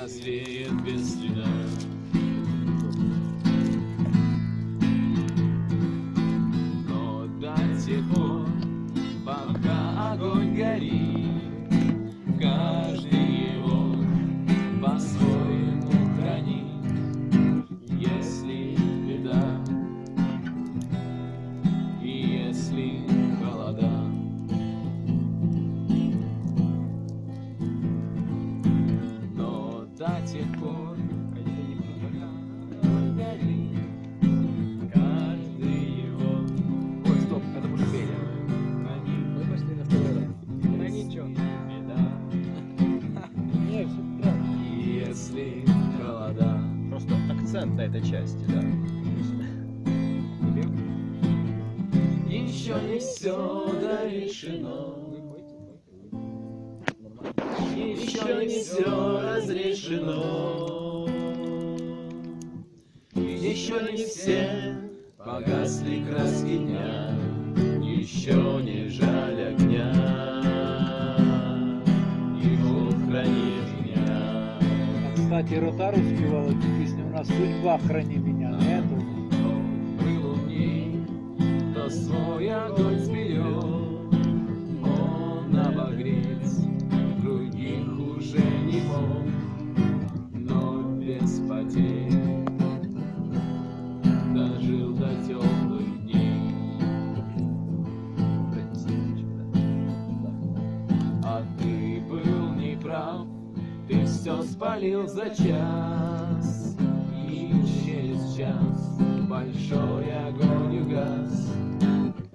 развеет без следа. Но до тех пор, пока огонь горит, каждый его по-своему хранит. Если беда и если холода, но до тех пор, пока горит, каждый его. Ой, стоп, это уже пение. хранит. Мы пошли на второй раз. Ну ничего. Беда Нет, все правильно. и если холода. Просто акцент на этой части, да. Еще не все дорешено, еще не все разрешено, еще не все погасли краски дня, еще не жаль огня, его хранит меня. Кстати, Ротару спевал эту песню, у нас «Судьба, храни меня». Эту. Был умней, кто свой огонь сберет, он обогреть других уже не мог, но без потерь дожил до теплых дней. А ты был неправ, ты все спалил за час, и через час большой огонь угас.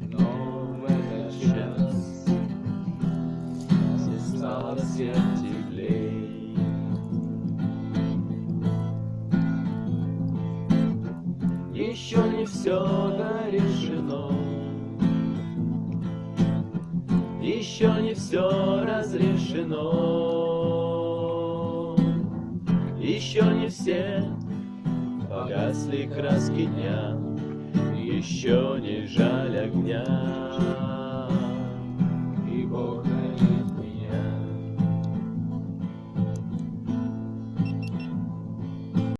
Но в этот час стало всем теплей. Еще не все дорешено, еще не все разрешено, еще не все погасли краски дня, еще не жаль огня.